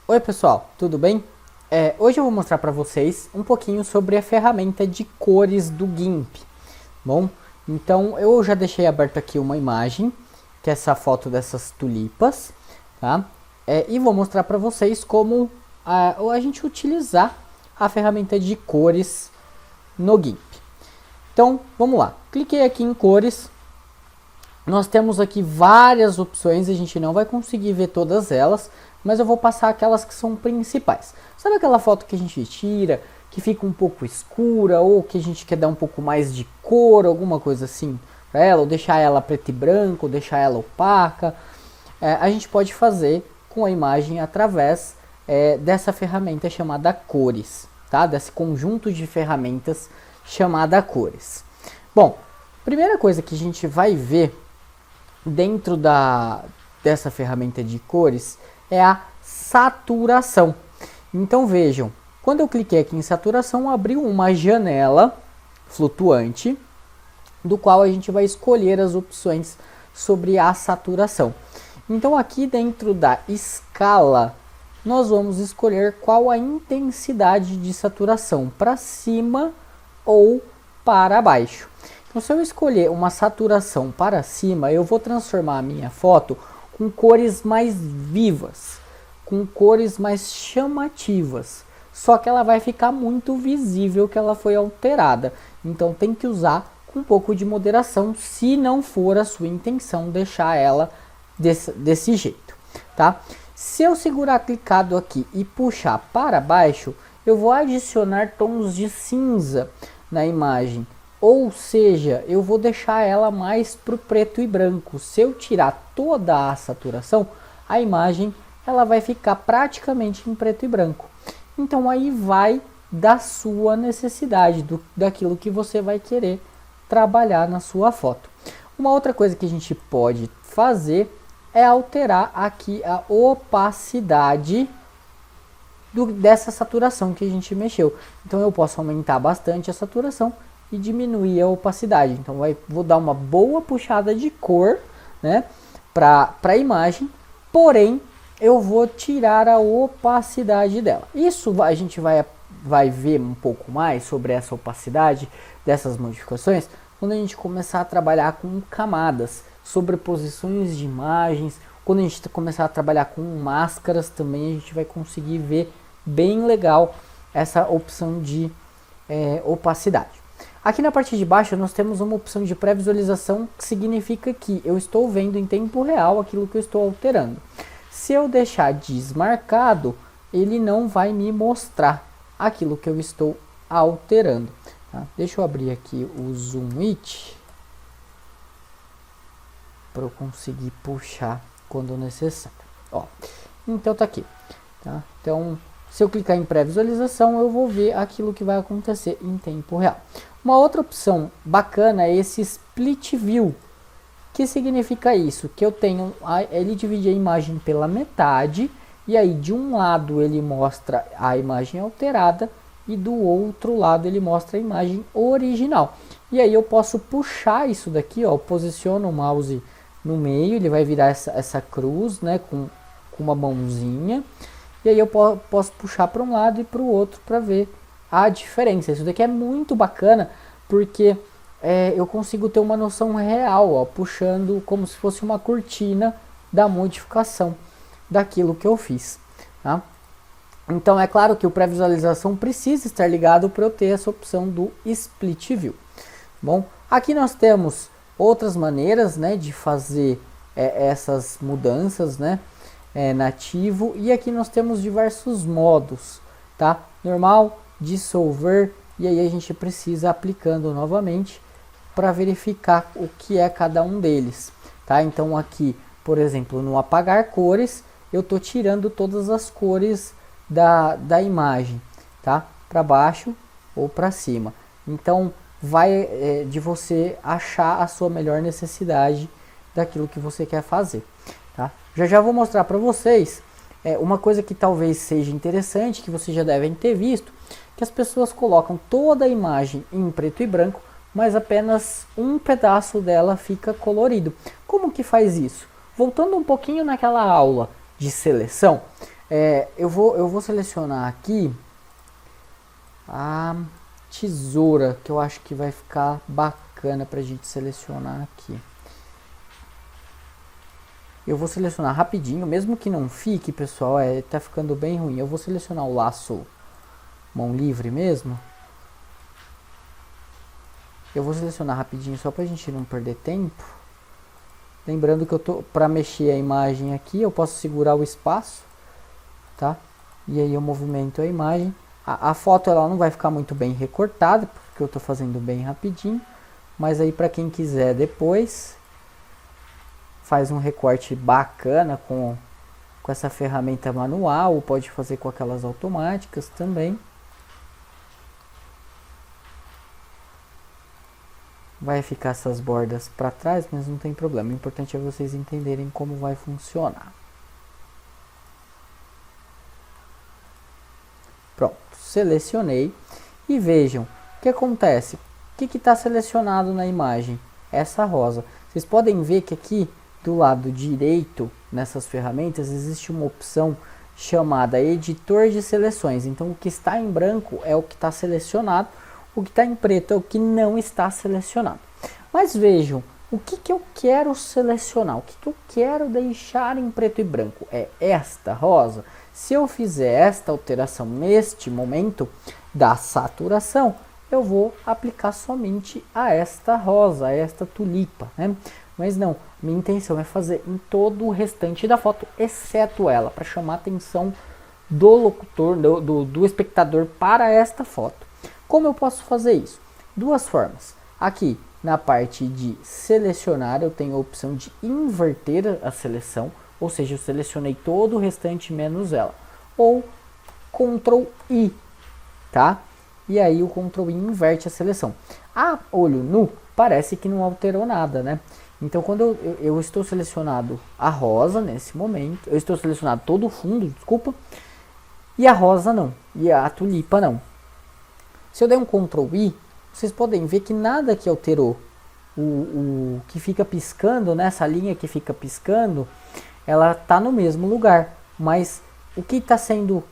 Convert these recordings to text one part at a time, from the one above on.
Oi pessoal, tudo bem? Hoje eu vou mostrar para vocês um pouquinho sobre a ferramenta de cores do GIMP. Bom, então eu já deixei aberto aqui uma imagem, que é essa foto dessas tulipas, tá? E vou mostrar para vocês como a gente utilizar a ferramenta de cores no GIMP. Então, vamos lá. Cliquei aqui em cores. Nós temos aqui várias opções, a gente não vai conseguir ver todas elas, mas eu vou passar aquelas que são principais. Sabe aquela foto que a gente tira, que fica um pouco escura, ou que a gente quer dar um pouco mais de cor, alguma coisa assim para ela, ou deixar ela preto e branco, ou deixar ela opaca? A gente pode fazer com a imagem através dessa ferramenta chamada cores, tá? Desse conjunto de ferramentas chamada cores. Bom, primeira coisa que a gente vai ver dentro dessa ferramenta de cores é a saturação. Então vejam, quando eu cliquei aqui em saturação, abriu uma janela flutuante, do qual a gente vai escolher as opções sobre a saturação. Então aqui dentro da escala, nós vamos escolher qual a intensidade de saturação, para cima ou para baixo. Então, se eu escolher uma saturação para cima, eu vou transformar a minha foto com cores mais vivas, com cores mais chamativas. Só que ela vai ficar muito visível que ela foi alterada. Então, tem que usar com um pouco de moderação, se não for a sua intenção deixar ela desse jeito, tá? Se eu segurar clicado aqui e puxar para baixo, eu vou adicionar tons de cinza na imagem. Ou seja, eu vou deixar ela mais para o preto e branco. Se eu tirar toda a saturação, a imagem ela vai ficar praticamente em preto e branco. Então aí vai da sua necessidade, daquilo que você vai querer trabalhar na sua foto. Uma outra coisa que a gente pode fazer é alterar aqui a opacidade dessa saturação que a gente mexeu. Então eu posso aumentar bastante a saturação e diminuir a opacidade. Então vou dar uma boa puxada de cor, né, para a imagem, porém eu vou tirar a opacidade dela. Isso a gente vai ver um pouco mais sobre essa opacidade dessas modificações quando a gente começar a trabalhar com camadas, sobreposições de imagens. Quando a gente começar a trabalhar com máscaras também, a gente vai conseguir ver bem legal essa opção de opacidade. Aqui na parte de baixo nós temos uma opção de pré-visualização, que significa que eu estou vendo em tempo real aquilo que eu estou alterando. Se eu deixar desmarcado, ele não vai me mostrar aquilo que eu estou alterando. Tá? Deixa eu abrir aqui o Zoom It para eu conseguir puxar quando necessário. Ó, então tá aqui. Tá? Então, se eu clicar em pré-visualização, eu vou ver aquilo que vai acontecer em tempo real. Uma outra opção bacana é esse Split View. Que significa isso? Que eu tenho, ele divide a imagem pela metade, e aí de um lado ele mostra a imagem alterada, e do outro lado ele mostra a imagem original. E aí eu posso puxar isso daqui, ó, posiciono o mouse no meio, ele vai virar essa cruz, né, com uma mãozinha. E aí eu posso puxar para um lado e para o outro para ver a diferença. Isso daqui é muito bacana porque eu consigo ter uma noção real, ó, puxando como se fosse uma cortina da modificação daquilo que eu fiz. Tá? Então é claro que o pré-visualização precisa estar ligado para eu ter essa opção do Split View. Bom, aqui nós temos outras maneiras, né, de fazer essas mudanças, né? Nativo, e aqui nós temos diversos modos, tá? Normal, dissolver, e aí a gente precisa aplicando novamente para verificar o que é cada um deles, tá? Então aqui, por exemplo, no apagar cores, eu tô tirando todas as cores da imagem, tá? Para baixo ou para cima. Então vai de você achar a sua melhor necessidade daquilo que você quer fazer. Tá? Já vou mostrar para vocês uma coisa que talvez seja interessante, que vocês já devem ter visto, que as pessoas colocam toda a imagem em preto e branco, mas apenas um pedaço dela fica colorido. Como que faz isso? Voltando um pouquinho naquela aula de seleção, Eu vou selecionar aqui a tesoura, que eu acho que vai ficar bacana pra gente selecionar aqui. Eu vou selecionar rapidinho, mesmo que não fique, pessoal, tá ficando bem ruim. Eu vou selecionar o laço mão livre mesmo. Eu vou selecionar rapidinho só pra gente não perder tempo. Lembrando que para mexer a imagem aqui, eu posso segurar o espaço, tá? E aí eu movimento a imagem. A foto ela não vai ficar muito bem recortada, porque eu tô fazendo bem rapidinho. Mas aí para quem quiser depois, faz um recorte bacana com essa ferramenta manual, ou pode fazer com aquelas automáticas também. Vai ficar essas bordas para trás, mas não tem problema. O importante é vocês entenderem como vai funcionar. Pronto, selecionei. E vejam, o que acontece? O que está selecionado na imagem? Essa rosa. Vocês podem ver que aqui do lado direito, nessas ferramentas, existe uma opção chamada editor de seleções. Então o que está em branco é o que está selecionado. O que está em preto é o que não está selecionado. Mas vejam, o que eu quero selecionar? O que eu quero deixar em preto e branco? É esta rosa. Se eu fizer esta alteração neste momento da saturação, eu vou aplicar somente a esta rosa, a esta tulipa, né? Mas não, minha intenção é fazer em todo o restante da foto, exceto ela, para chamar a atenção do locutor, do espectador para esta foto. Como eu posso fazer isso? Duas formas. Aqui na parte de selecionar, eu tenho a opção de inverter a seleção, ou seja, eu selecionei todo o restante menos ela. Ou Ctrl I, tá? E aí o Ctrl I inverte a seleção. A olho nu, parece que não alterou nada, né? Então quando eu estou selecionado a rosa nesse momento, eu estou selecionado todo o fundo, desculpa, e a rosa não, e a tulipa não. Se eu der um Ctrl I, vocês podem ver que nada que alterou. O que fica piscando, né, essa linha que fica piscando, ela está no mesmo lugar. Mas o que está sendo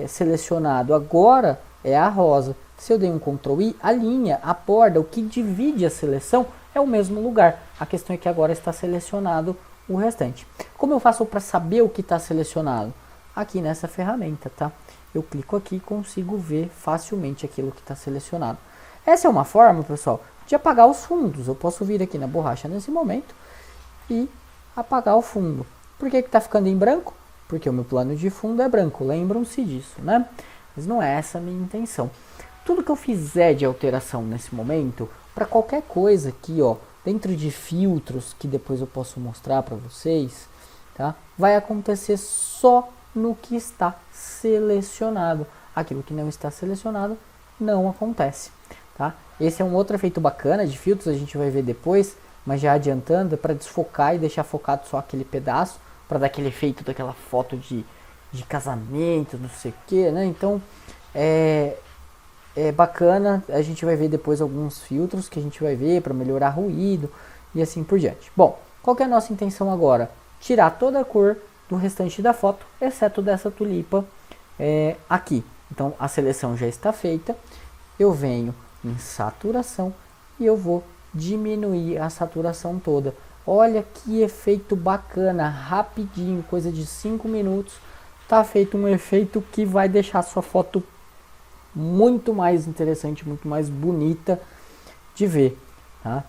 selecionado agora é a rosa. Se eu der um Ctrl I, a linha, a borda, o que divide a seleção é o mesmo lugar. A questão é que agora está selecionado o restante. Como eu faço para saber o que está selecionado? Aqui nessa ferramenta, tá? Eu clico aqui e consigo ver facilmente aquilo que está selecionado. Essa é uma forma, pessoal, de apagar os fundos. Eu posso vir aqui na borracha nesse momento e apagar o fundo. Por que está ficando em branco? Porque o meu plano de fundo é branco. Lembram-se disso, né? Mas não é essa a minha intenção. Tudo que eu fizer de alteração nesse momento, para qualquer coisa aqui, ó, dentro de filtros, que depois eu posso mostrar para vocês, tá? Vai acontecer só no que está selecionado. Aquilo que não está selecionado não acontece, tá? Esse é um outro efeito bacana de filtros, a gente vai ver depois, mas já adiantando, é para desfocar e deixar focado só aquele pedaço, para dar aquele efeito daquela foto de casamento, não sei o que, né? Então é bacana, a gente vai ver depois alguns filtros que a gente vai ver para melhorar ruído e assim por diante. Bom, qual que é a nossa intenção agora? Tirar toda a cor do restante da foto, exceto dessa tulipa aqui. Então a seleção já está feita, eu venho em saturação e eu vou diminuir a saturação toda. Olha que efeito bacana, rapidinho, coisa de 5 minutos, tá feito um efeito que vai deixar a sua foto muito mais interessante, muito mais bonita de ver, tá?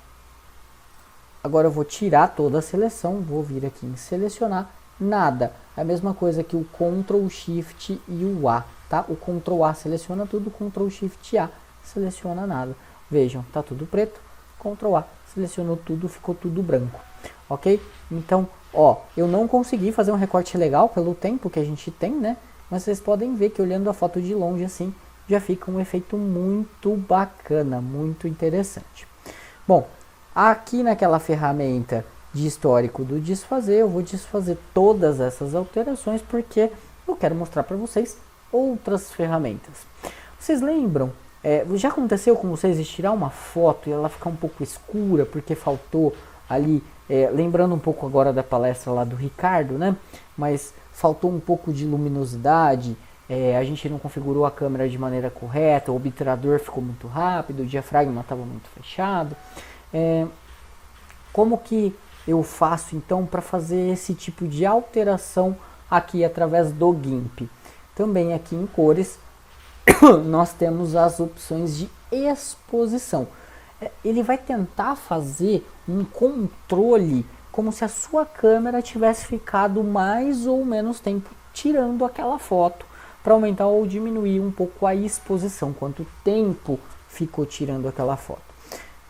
Agora eu vou tirar toda a seleção, vou vir aqui em selecionar, nada, é a mesma coisa que o Ctrl Shift e o A, tá? O Ctrl A seleciona tudo, o Ctrl Shift A seleciona nada. Vejam, tá tudo preto, Ctrl A selecionou tudo, ficou tudo branco, ok? Então, ó, eu não consegui fazer um recorte legal pelo tempo que a gente tem, né? Mas vocês podem ver que olhando a foto de longe assim, já fica um efeito muito bacana, muito interessante. Bom, aqui naquela ferramenta de histórico do desfazer, eu vou desfazer todas essas alterações porque eu quero mostrar para vocês outras ferramentas. Vocês lembram? Já aconteceu com vocês de tirar uma foto e ela ficar um pouco escura porque faltou ali lembrando um pouco agora da palestra lá do Ricardo, né? Mas faltou um pouco de luminosidade, a gente não configurou a câmera de maneira correta, o obturador ficou muito rápido, o diafragma estava muito fechado. Como que eu faço então para fazer esse tipo de alteração aqui através do GIMP? Também aqui em cores nós temos as opções de exposição. Ele vai tentar fazer um controle como se a sua câmera tivesse ficado mais ou menos tempo tirando aquela foto, para aumentar ou diminuir um pouco a exposição, quanto tempo ficou tirando aquela foto.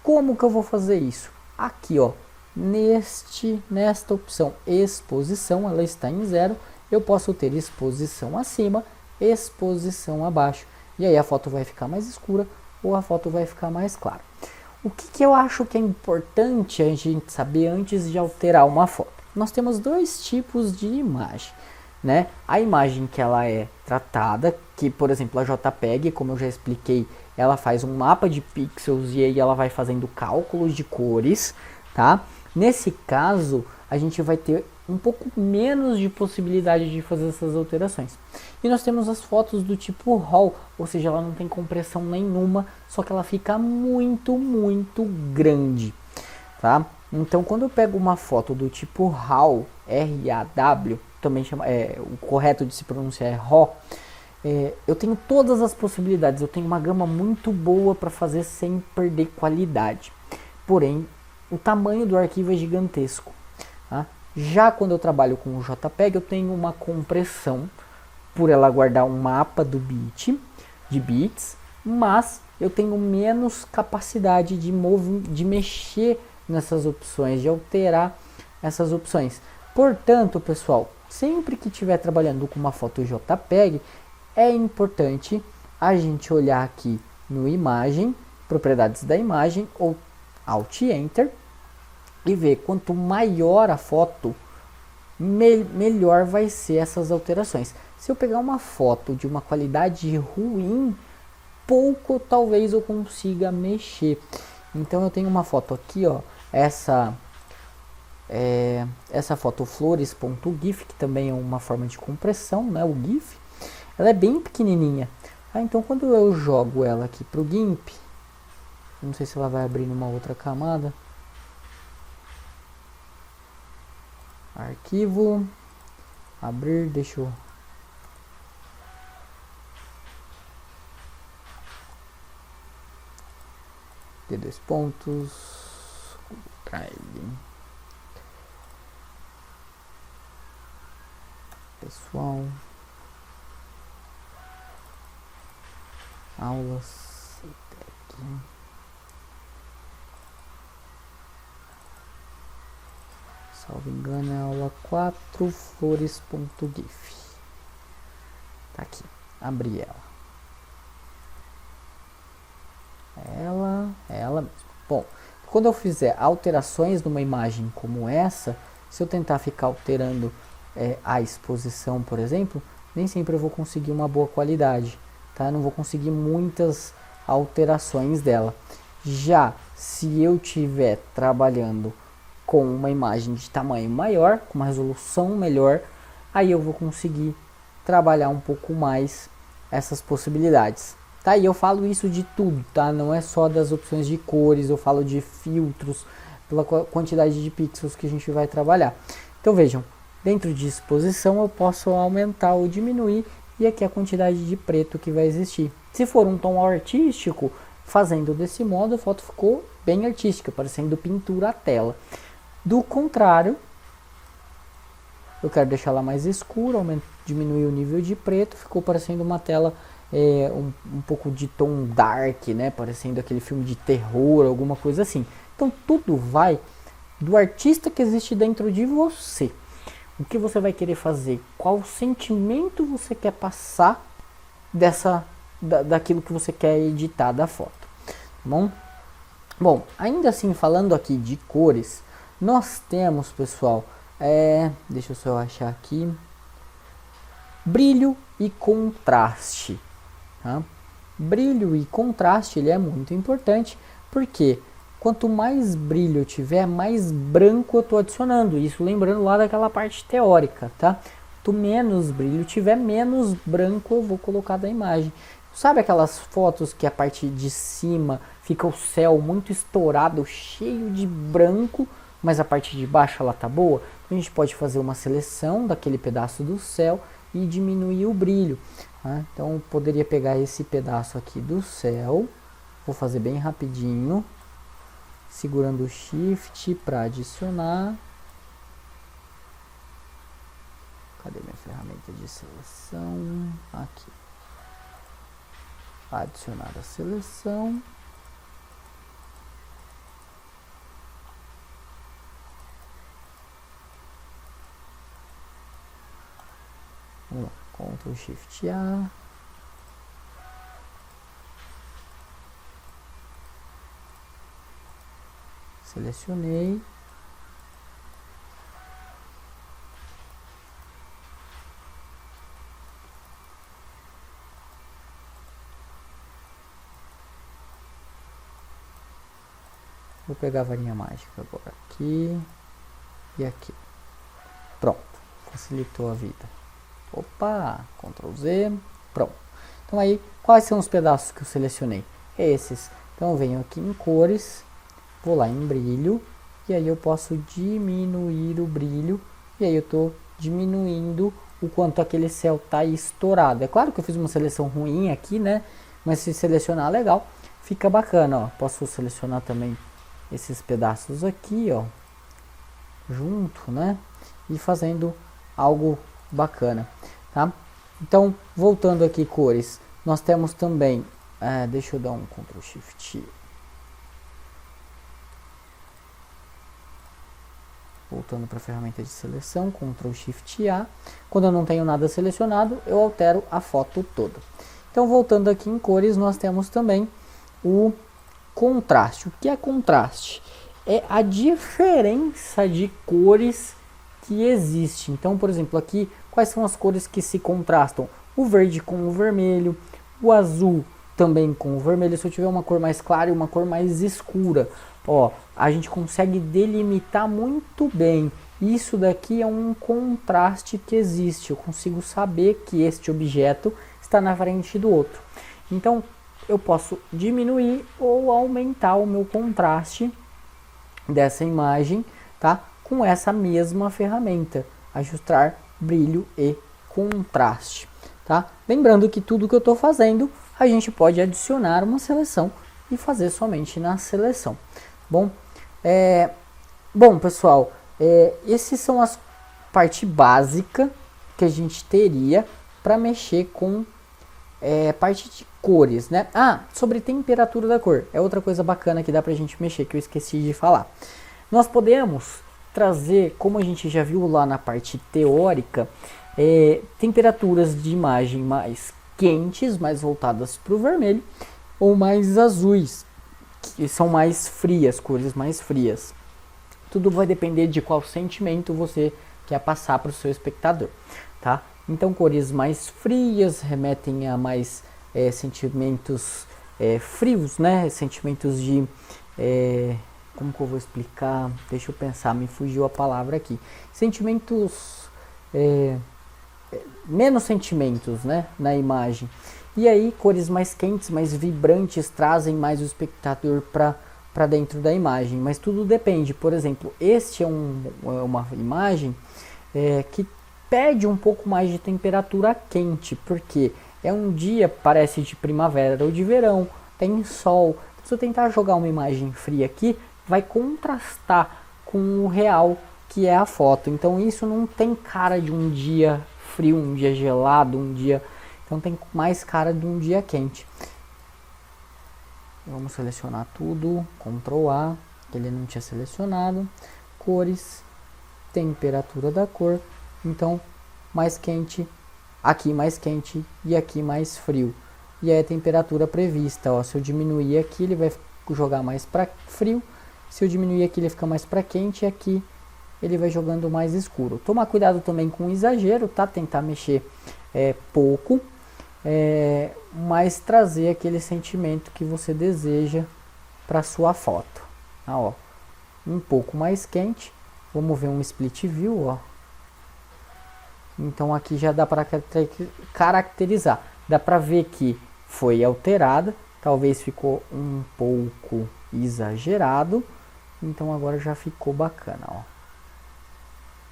Como que eu vou fazer isso? Aqui, ó, nesta opção exposição, ela está em 0, eu posso ter exposição acima, exposição abaixo, e aí a foto vai ficar mais escura ou a foto vai ficar mais clara. O que eu acho que é importante a gente saber antes de alterar uma foto? Nós temos dois tipos de imagem, né? A imagem que ela é tratada, que por exemplo a JPEG, como eu já expliquei, ela faz um mapa de pixels e aí ela vai fazendo cálculos de cores, tá? Nesse caso, a gente vai ter um pouco menos de possibilidade de fazer essas alterações. E nós temos as fotos do tipo RAW, ou seja, ela não tem compressão nenhuma, só que ela fica muito grande, tá? Então, quando eu pego uma foto do tipo RAW, R-A-W, também chama, o correto de se pronunciar é RAW, eu tenho todas as possibilidades, eu tenho uma gama muito boa para fazer sem perder qualidade. Porém, o tamanho do arquivo é gigantesco, tá? Já quando eu trabalho com o JPEG, eu tenho uma compressão por ela guardar um mapa do bit, de bits, mas eu tenho menos capacidade de mexer nessas opções, de alterar essas opções. Portanto, pessoal, sempre que estiver trabalhando com uma foto JPEG, é importante a gente olhar aqui no imagem, propriedades da imagem, ou Alt Enter, e ver quanto maior a foto, melhor vai ser essas alterações. Se eu pegar uma foto de uma qualidade ruim, pouco talvez eu consiga mexer. Então eu tenho uma foto aqui, ó, essa foto flores.gif, que também é uma forma de compressão, né, o GIF. Ela é bem pequenininha. Então quando eu jogo ela aqui para o GIMP, não sei se ela vai abrir numa outra camada. Arquivo, abrir, deixa eu... de 2 pontos, Drive, pessoal, aulas, salvo engano é aula 4, flores.gif. Tá aqui, abri ela mesmo. Bom, quando eu fizer alterações numa imagem como essa, se eu tentar ficar alterando a exposição, por exemplo, nem sempre eu vou conseguir uma boa qualidade, tá? Não vou conseguir muitas alterações dela. Já se eu estiver trabalhando com uma imagem de tamanho maior, com uma resolução melhor, aí eu vou conseguir trabalhar um pouco mais essas possibilidades. Tá? E eu falo isso de tudo, tá? Não é só das opções de cores, eu falo de filtros, pela quantidade de pixels que a gente vai trabalhar. Então vejam, dentro de exposição eu posso aumentar ou diminuir, e aqui a quantidade de preto que vai existir. Se for um tom artístico, fazendo desse modo, a foto ficou bem artística, parecendo pintura à tela. Do contrário, eu quero deixar ela mais escura, diminuir o nível de preto, ficou parecendo uma tela um pouco de tom dark, né? Parecendo aquele filme de terror, alguma coisa assim. Então tudo vai do artista que existe dentro de você. O que você vai querer fazer? Qual sentimento você quer passar daquilo que você quer editar da foto? Tá bom? Bom, ainda assim, falando aqui de cores, nós temos, pessoal, deixa eu só achar aqui, brilho e contraste. Tá? Brilho e contraste, ele é muito importante, porque quanto mais brilho eu tiver, mais branco eu estou adicionando. Isso lembrando lá daquela parte teórica, tá? Quanto menos brilho tiver, menos branco eu vou colocar da imagem. Sabe aquelas fotos que a parte de cima fica o céu muito estourado, cheio de branco, mas a parte de baixo ela tá boa? A gente pode fazer uma seleção daquele pedaço do céu e diminuir o brilho. Tá? Então eu poderia pegar esse pedaço aqui do céu, vou fazer bem rapidinho, segurando o Shift para adicionar. Cadê minha ferramenta de seleção? Aqui. Adicionar a seleção. Vamos lá, Ctrl Shift A. Selecionei. Vou pegar a varinha mágica agora aqui e aqui. Pronto, facilitou a vida. Opa, Ctrl Z, pronto. Então aí, quais são os pedaços que eu selecionei? Esses. Então eu venho aqui em cores, vou lá em brilho, e aí eu posso diminuir o brilho, e aí eu estou diminuindo o quanto aquele céu está estourado. É claro que eu fiz uma seleção ruim aqui, né? Mas se selecionar legal, fica bacana, ó. Posso selecionar também esses pedaços aqui, ó, junto, né? E fazendo algo bacana, tá? Então, voltando aqui cores, nós temos também, deixa eu dar um Ctrl Shift, voltando para a ferramenta de seleção, Ctrl Shift A. Quando eu não tenho nada selecionado, eu altero a foto toda. Então, voltando aqui em cores, nós temos também o contraste. O que é contraste? É a diferença de cores que existe. Então, por exemplo, aqui, quais são as cores que se contrastam? O verde com o vermelho, o azul também com o vermelho. Se eu tiver uma cor mais clara e uma cor mais escura, ó, a gente consegue delimitar muito bem. Isso daqui é um contraste que existe. Eu consigo saber que este objeto está na frente do outro. Então, eu posso diminuir ou aumentar o meu contraste dessa imagem, tá? Com essa mesma ferramenta, ajustar brilho e contraste, tá? Lembrando que tudo que eu estou fazendo, a gente pode adicionar uma seleção e fazer somente na seleção. Bom, pessoal, esses são as parte básica que a gente teria para mexer com parte de cores, né? Sobre temperatura da cor. É outra coisa bacana que dá pra gente mexer, que eu esqueci de falar. Nós podemos trazer, como a gente já viu lá na parte teórica, temperaturas de imagem mais quentes, mais voltadas para o vermelho, ou mais azuis, que são mais frias, cores mais frias. Tudo vai depender de qual sentimento você quer passar para o seu espectador, tá? Então, cores mais frias remetem a mais sentimentos frios, né? Sentimentos de... como que eu vou explicar? Deixa eu pensar, me fugiu a palavra aqui. Sentimentos... menos sentimentos, né? Na imagem. E aí, cores mais quentes, mais vibrantes, trazem mais o espectador para dentro da imagem. Mas tudo depende. Por exemplo, este é uma imagem que pede um pouco mais de temperatura quente, porque é um dia, parece de primavera ou de verão, tem sol. Se eu tentar jogar uma imagem fria aqui, vai contrastar com o real que é a foto. Então isso não tem cara de um dia frio, um dia gelado, um dia... Então tem mais cara de um dia quente. Vamos selecionar tudo, Ctrl A, que ele não tinha selecionado. Cores, temperatura da cor. Então, mais quente, aqui mais quente e aqui mais frio. E aí a temperatura prevista, ó, se eu diminuir aqui, ele vai jogar mais para frio. Se eu diminuir aqui, ele fica mais para quente e aqui ele vai jogando mais escuro. Tomar cuidado também com o exagero, tá? Tentar mexer pouco, mas trazer aquele sentimento que você deseja para sua foto. Ah, ó, um pouco mais quente. Vamos ver um split view, ó. Então aqui já dá para caracterizar. Dá para ver que foi alterada. Talvez ficou um pouco exagerado. Então agora já ficou bacana, ó.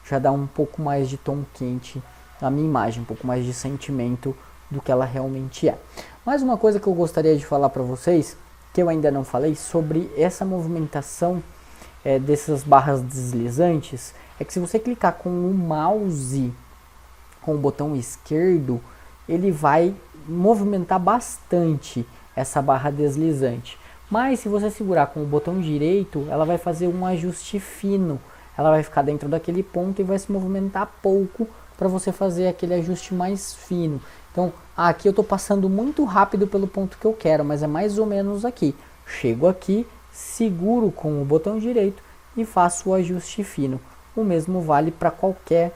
Já dá um pouco mais de tom quente na minha imagem, um pouco mais de sentimento do que ela realmente é. Mais uma coisa que eu gostaria de falar para vocês, que eu ainda não falei, sobre essa movimentação dessas barras deslizantes, é que se você clicar com o mouse, com o botão esquerdo, ele vai movimentar bastante essa barra deslizante. Mas se você segurar com o botão direito, ela vai fazer um ajuste fino. Ela vai ficar dentro daquele ponto e vai se movimentar pouco para você fazer aquele ajuste mais fino. Então, aqui eu estou passando muito rápido pelo ponto que eu quero, mas é mais ou menos aqui. Chego aqui, seguro com o botão direito e faço o ajuste fino. O mesmo vale para qualquer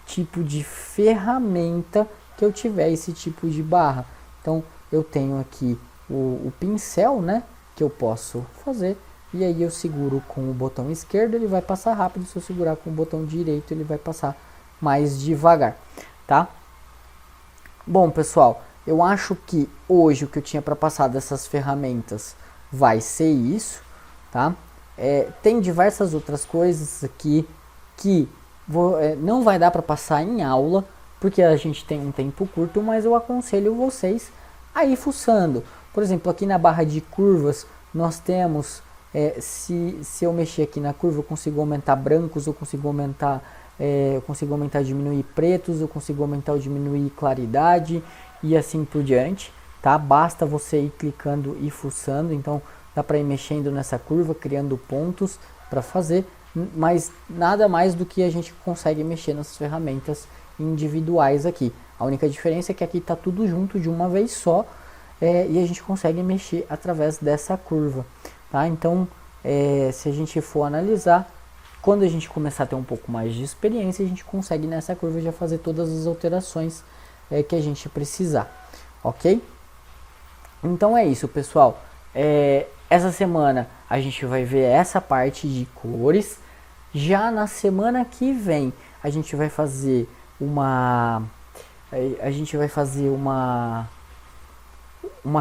tipo de ferramenta que eu tiver esse tipo de barra. Então, eu tenho aqui o pincel, né, que eu posso fazer. E aí eu seguro com o botão esquerdo, ele vai passar rápido. Se eu segurar com o botão direito, ele vai passar mais devagar, tá? Bom, pessoal, eu acho que hoje o que eu tinha para passar dessas ferramentas vai ser isso, tá? Tem diversas outras coisas aqui que não vai dar para passar em aula, porque a gente tem um tempo curto, mas eu aconselho vocês a ir fuçando. Por exemplo, aqui na barra de curvas, nós temos... se eu mexer aqui na curva, eu consigo aumentar brancos, eu consigo aumentar diminuir pretos, eu consigo aumentar ou diminuir claridade e assim por diante, tá? Basta você ir clicando e fuçando. Então dá para ir mexendo nessa curva, criando pontos para fazer, mas nada mais do que a gente consegue mexer nas ferramentas individuais aqui. A única diferença é que aqui está tudo junto de uma vez só, e a gente consegue mexer através dessa curva. Tá? Então, se a gente for analisar, quando a gente começar a ter um pouco mais de experiência, a gente consegue nessa curva já fazer todas as alterações que a gente precisar, ok? Então é isso, pessoal. Essa semana a gente vai ver essa parte de cores. Já na semana que vem a gente vai fazer uma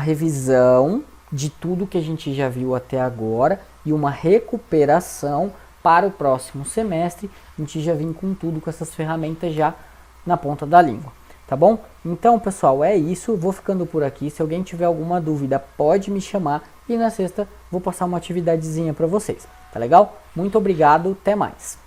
revisão de tudo que a gente já viu até agora e uma recuperação para o próximo semestre. A gente já vem com tudo, com essas ferramentas já na ponta da língua, tá bom? Então, pessoal, é isso. Vou ficando por aqui. Se alguém tiver alguma dúvida, pode me chamar e na sexta vou passar uma atividadezinha para vocês, tá legal? Muito obrigado, até mais.